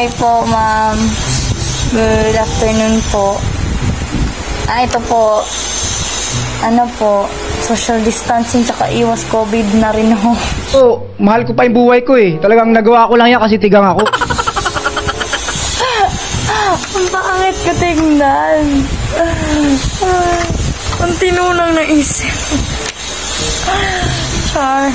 Hi po, ma'am. Good afternoon po. Ito po, ano po, social distancing tsaka iwas COVID na rin ho. Oh, mahal ko pa yung buhay ko eh. Talagang nagawa ko lang yan kasi tigang ako. Ang pangit ko tingnan. Ang tinunang naisip. Char.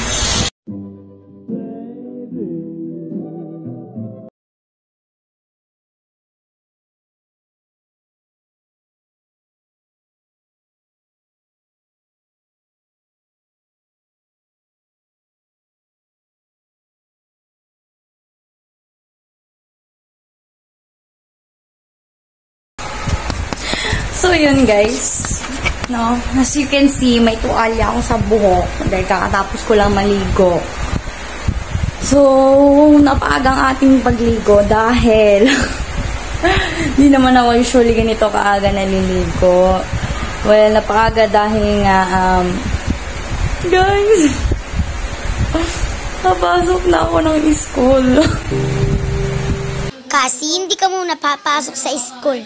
So yun guys, no, as you can see, may tuwalya ako sa buhok dahil kakatapos ko lang maligo. So, napaagang ating pagligo dahil hindi naman ako usually ganito kaaga naliligo. Well, napaaga dahil nga, guys, napasok na ako ng school. Kasi hindi ka muna papasok sa school.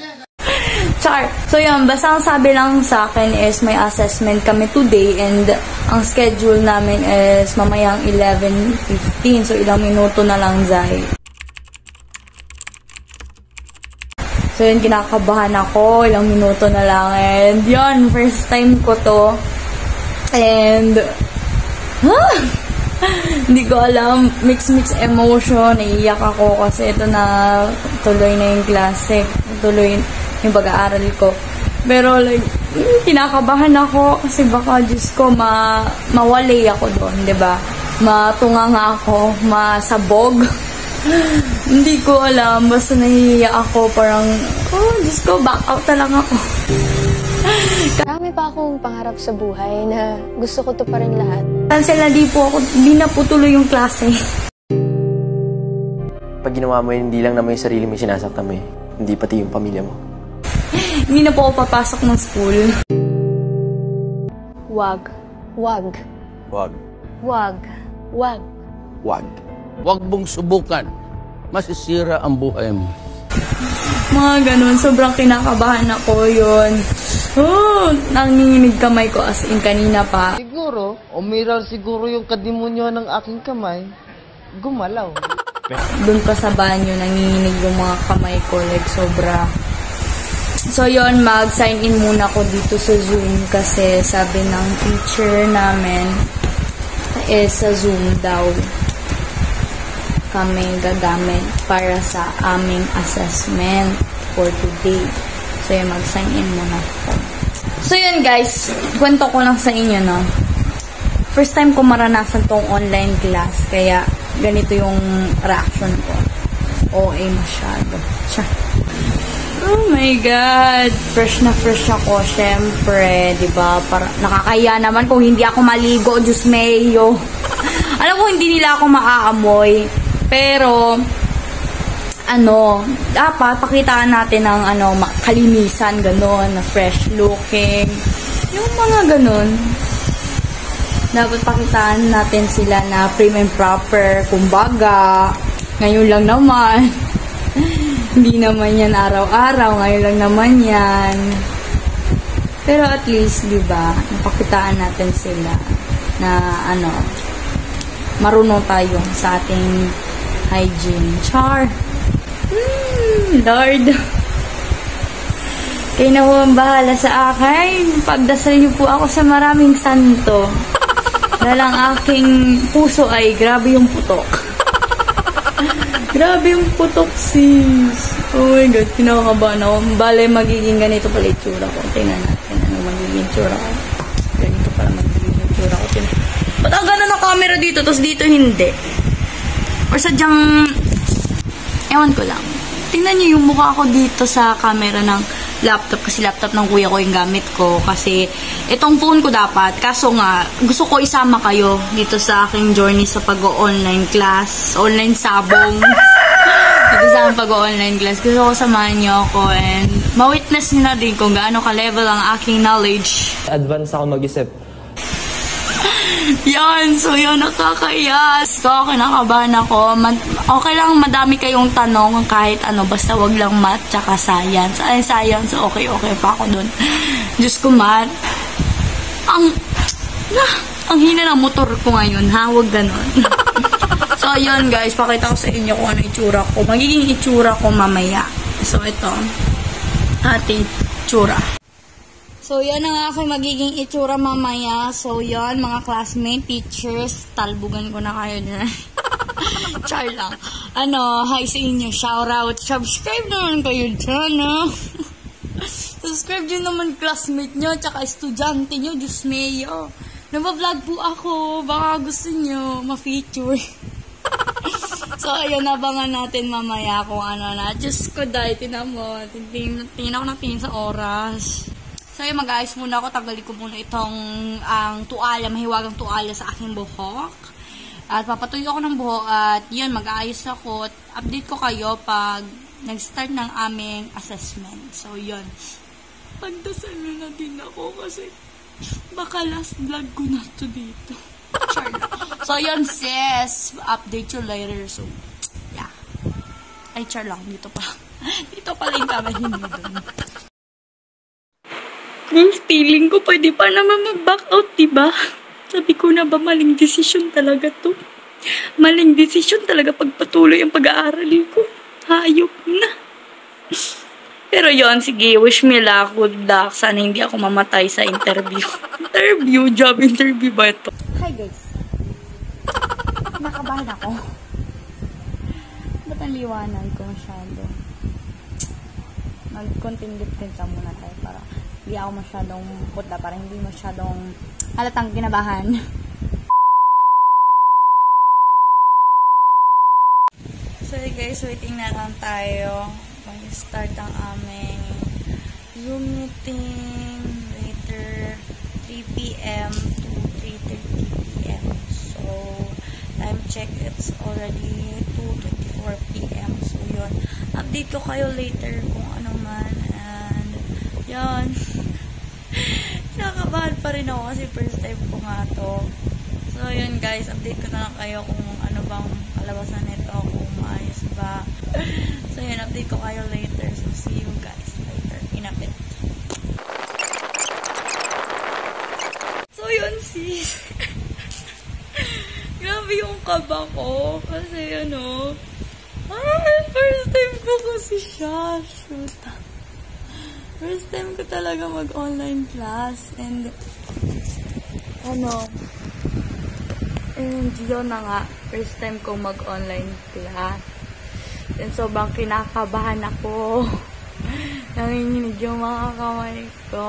Char. So yun, basta ang sabi lang sa akin is may assessment kami today and ang schedule namin is mamayang 11:15. So ilang minuto na lang, Zay. So yun, kinakabahan ako. Ilang minuto na lang. And yun, first time ko to. And hindi ko alam, mix emotion. Naiiyak ako kasi ito na tuloy na yung klase. Tuloy yung pag-aaral ko. Pero like, kinakabahan ako kasi baka, Diyos ko, mawalay ako doon, diba? Matunga nga ako, masabog. Hindi ko alam, basta nahihiya ako, parang, oh, Diyos ko, back out na lang ako. Marami pa akong pangarap sa buhay na gusto ko to pa rin lahat. Cancel na di na po tuloy yung klase. Pag ginawa mo yun, hindi lang naman yung sarili mo sinasaktan mo eh. Hindi pati yung pamilya mo. Hindi na po ako papasok ng school. Wag. Wag. Wag. Wag. Wag. Wag. Wag mong subukan. Masisira ang buhay mo. Mga ganun, sobrang kinakabahan ako yun. Oh, nanginginig kamay ko as in kanina pa. Siguro, umiral siguro yung kadimonyo ng aking kamay. Gumalaw. Doon pa sa banyo, nanginginig yung mga kamay ko, like sobra. So yon, mag-sign in muna ako dito sa Zoom kasi sabi ng teacher namin sa Zoom daw kami gagamit para sa aming assessment for today. So yun, mag-sign in muna ako. So yun guys, kwento ko lang sa inyo, no. First time ko maranasan tong online class, kaya ganito yung reaction ko. OA masyado. Oh my God! Fresh na fresh ako, syempre, diba? Para, nakakaya naman kung hindi ako maligo, Diyos mayo. Alam ko hindi nila ako maaamoy, pero, dapat pakitaan natin ng, kalinisan, gano'n, na fresh looking. Yung mga gano'n. Dapat pakitaan natin sila na prim and proper, kumbaga, ngayon lang naman. Hindi naman yan araw-araw, ngayon lang naman yan. Pero at least, di ba, napakitaan natin sila na, marunong tayo sa ating hygiene. Char! Lord! Kayo na po ang bahala sa akin. Pagdasal niyo po ako sa maraming santo. Dahil ang aking puso ay grabe yung putok. Grabe yung putok, sis. Oh my God, kinakabahan ako. Bale, magiging ganito pala itsura ko. Tingnan natin ano magiging itsura ko. Ganito pala magiging itsura ko. Ba't ang gano'n ang camera dito, tapos dito hindi? Or sadyang, ewan ko lang. Tingnan niyo yung mukha ko dito sa camera ng laptop. Kasi laptop ng kuya ko yung gamit ko. Kasi itong phone ko dapat. Kaso nga, gusto ko isama kayo dito sa aking journey sa pag-online class. Online sabong. Dito sa aking pag-online class. Gusto ko samahan niyo ako and ma-witness niyo na din kung gaano ka-level ang aking knowledge. Advance ako mag-isip. Yan, so yun, nakakayas. So, kinakabahan ako. Okay lang, madami kayong tanong kahit ano, basta wag lang math tsaka science. Ay, science, okay pa ako dun. Diyos ko, math. Ang hina ng motor ko ngayon, ha? Wag ganon. So, yun guys, pakita ko sa inyo kung ano itsura ko. Magiging itsura ko mamaya. So, ito. Ating itsura. So, yan ang aking magiging itsura mamaya. So, yan, mga classmate, teachers, talbugan ko na kayo dyan. Char lang. Hi sa inyo, shoutout. Subscribe naman kayo dyan, no? Subscribe din naman classmate nyo, tsaka estudyante nyo, Diyos mayo. Naba-vlog po ako, baka gusto nyo ma-feature. So, ayun, nabangan natin mamaya kung ano na. Diyos ko, dahil, tinan mo. Tingin ako ng tingin sa oras. So, yun, mag-ayos muna ako. Tanggalin ko muna itong tuwalya, mahiwagang tuwalya sa aking buhok. At papatuyo ako ng buhok at yun, mag-ayos ako. Update ko kayo pag nag-start ng aming assessment. So, yun. Pagdasal na din ako kasi baka last vlog ko na to dito. Char lang. So, yun, sis. Update you later. So, yeah. Ay, char lang. Dito pa. Dito pala yung kamay, hindi doon. Feeling ko pwede pa naman mag-back out, diba? Sabi ko na ba, maling desisyon talaga to. Maling desisyon talaga pagpatuloy ang pag-aaral ko. Hayop na. Pero yon, sige, wish me luck, good luck. Sana hindi ako mamatay sa interview. Job interview ba ito? Hi guys. Nakabahan ako. Ba't ang liwanag ko masyado? Mag-content ka muna tayo para hindi ako masyadong putla, para hindi masyadong halatang kinabahan. So guys, waiting na lang tayo. Mag-start ang aming Zoom meeting later 3 p.m. to 3:30 p.m. So, time check, it's already 2:24 p.m. So, yun. Update ko kayo later kung ano man. And, yun. Nakakabahan pa rin ako kasi first time ko nga to. So, yun guys. Update ko na lang kayo kung ano bang kalabasan nito. Kung maayos ba. So, yun. Update ko kayo later. So, see you guys later. In a bit. So, yun sis. Grabe yung kaba ko. Kasi, first time ko kasi siya. Shoot. First time ko talaga mag-online class. And, yun na nga. First time ko mag-online class. And sobrang kinakabahan ako. Nanginginig yung mga kamay ko.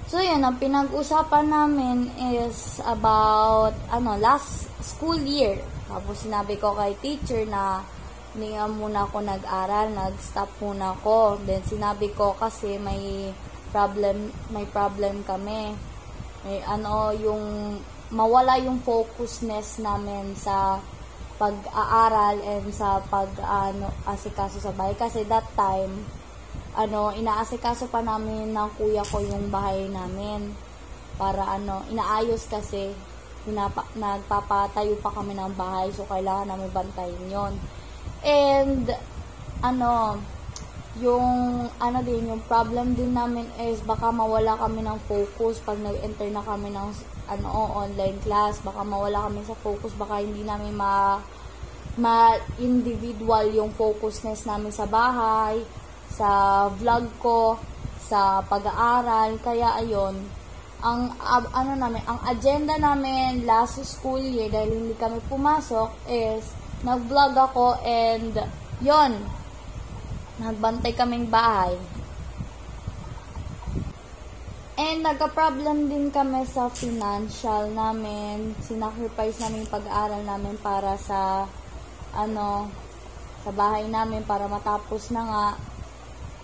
So, yun, ang pinag-usapan namin is about, last school year. Tapos, sinabi ko kay teacher na hindi nga muna ako nag-aral, nag-stop muna ako. Then, sinabi ko kasi may problem kami. May, yung mawala yung focusness namin sa pag-aaral and sa asikaso sa bahay. Kasi that time, inaasikaso pa namin ng kuya ko yung bahay namin. Para inaayos kasi, nagpapatayo pa kami ng bahay. So, kailangan namin bantayin yon. And, yung problem din namin is baka mawala kami ng focus pag nag-enter na kami ng online class. Baka mawala kami sa focus, baka hindi namin ma-individual yung focusness namin sa bahay, sa vlog ko, sa pag-aaral. Kaya ayun, ang agenda namin last school year dahil hindi kami pumasok is nag-vlog ako and yon, nagbantay kaming bahay. And nagka-problem din kami sa financial namin. Sinacrifice namin yung pag-aaral namin para sa sa bahay namin para matapos na nga.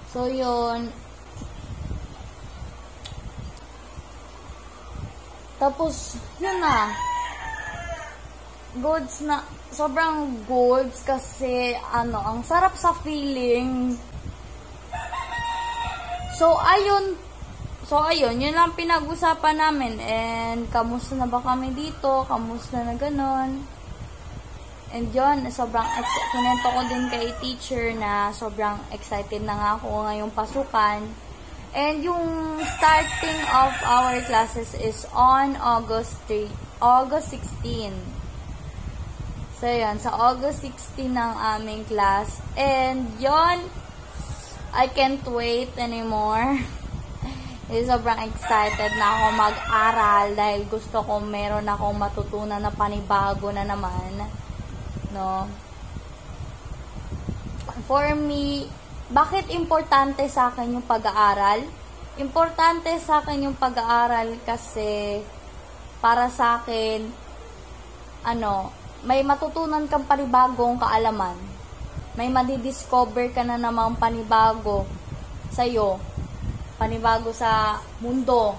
So yon. Tapos yun na. Goods na, sobrang goods kasi ang sarap sa feeling. So ayun, So, ayun, yun lang pinag-usapan namin. And, kamusta na ba kami dito? Kamusta na ganon? And yun, sobrang kinento ko din kay teacher na sobrang excited na nga ako ngayong pasukan. And yung starting of our classes is on August 16. So, yun, sa August 16 ng aming class. And yun, I can't wait anymore. Sobrang excited na ako mag-aral dahil gusto ko meron akong matutunan na panibago na naman. No? For me, bakit importante sa akin yung pag-aaral? Importante sa akin yung pag-aaral kasi para sa akin, may matutunan kang panibagong kaalaman. May madidiscover ka na namang panibago sa'yo. Panibago sa mundo,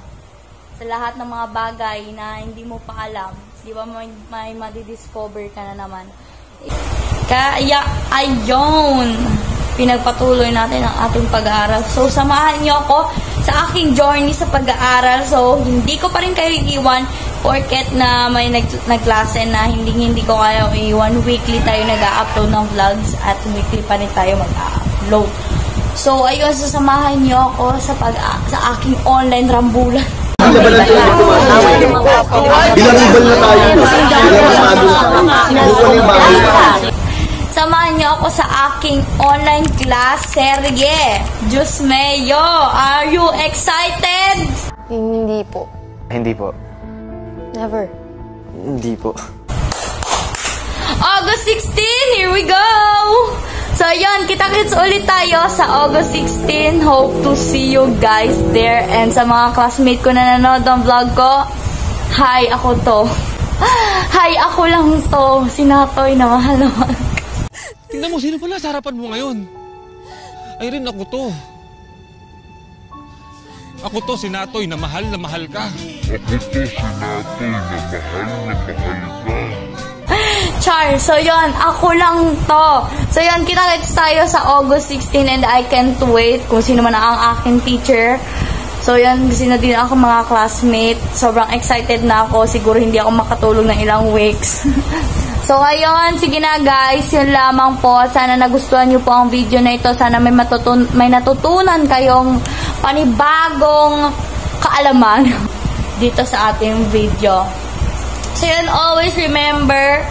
sa lahat ng mga bagay na hindi mo pa alam. Di ba may madidiscover ka na naman. Kaya, ayun, pinagpatuloy natin ang ating pag-aaral. So, samahan niyo ako sa aking journey sa pag-aaral. So, hindi ko pa rin kayo iiwan porket na may nagklase na hindi ko kayo iiwan. Weekly tayo nag-upload ng vlogs at weekly pa rin tayo mag-upload. So, ayun, sasamahan niyo ako sa aking online rambulan. Samahan niyo ako sa aking online class, serye. Diyos Mayo, are you excited? Hindi po. Hindi po. Never. Hindi po. August 16, here we go! So, yun, kita-kits ulit tayo sa August 16. Hope to see you guys there. And sa mga classmate ko na nanonood ng vlog ko, hi, ako to. Hi, ako lang to. Si Natoy na mahal naman. Tingnan mo, sino pala sa harapan mo ngayon? Ay rin, ako to. Ako to, si Natoy, na mahal ka. Char, so yun, ako lang to. So yun, kita-kits tayo sa August 16 and I can't wait kung sino man ang aking teacher. So yun, sino din ako mga classmate. Sobrang excited na ako. Siguro hindi ako makatulog ng ilang weeks. So ayun, sige na guys, yun lamang po. Sana nagustuhan nyo po ang video na ito. Sana may natutunan kayong panibagong kaalaman dito sa ating video. So yun, always remember,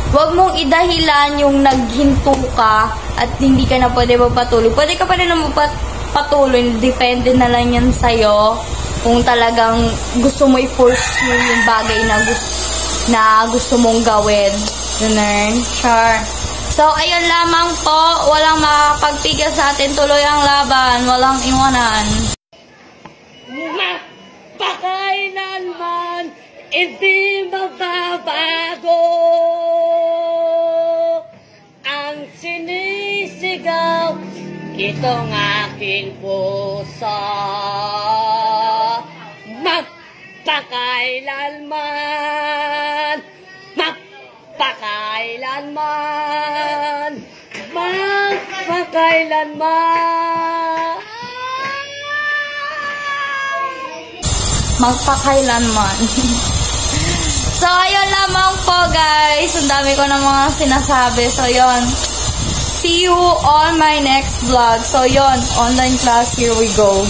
huwag mong idahilan yung naghinto ka at hindi ka na pwede magpatuloy. Pwede ka pa rin na magpatuloy. Depende na lang yan sa'yo kung talagang gusto mo i-pursue yung bagay na gusto mong gawin. Ganun. Sure. So, ayun lamang po. Walang makakapagpigil sa atin. Tuloy ang laban. Walang iwanan. Magpakailanman hindi magbabago ang sinisigaw itong aking puso. Magpakailanman, magpakailanman, magpakailanman, magpakailanman. So, ayun lamang po guys. Ang dami ko na mga sinasabi. So, yun. See you on my next vlog. So, yun. Online class. Here we go.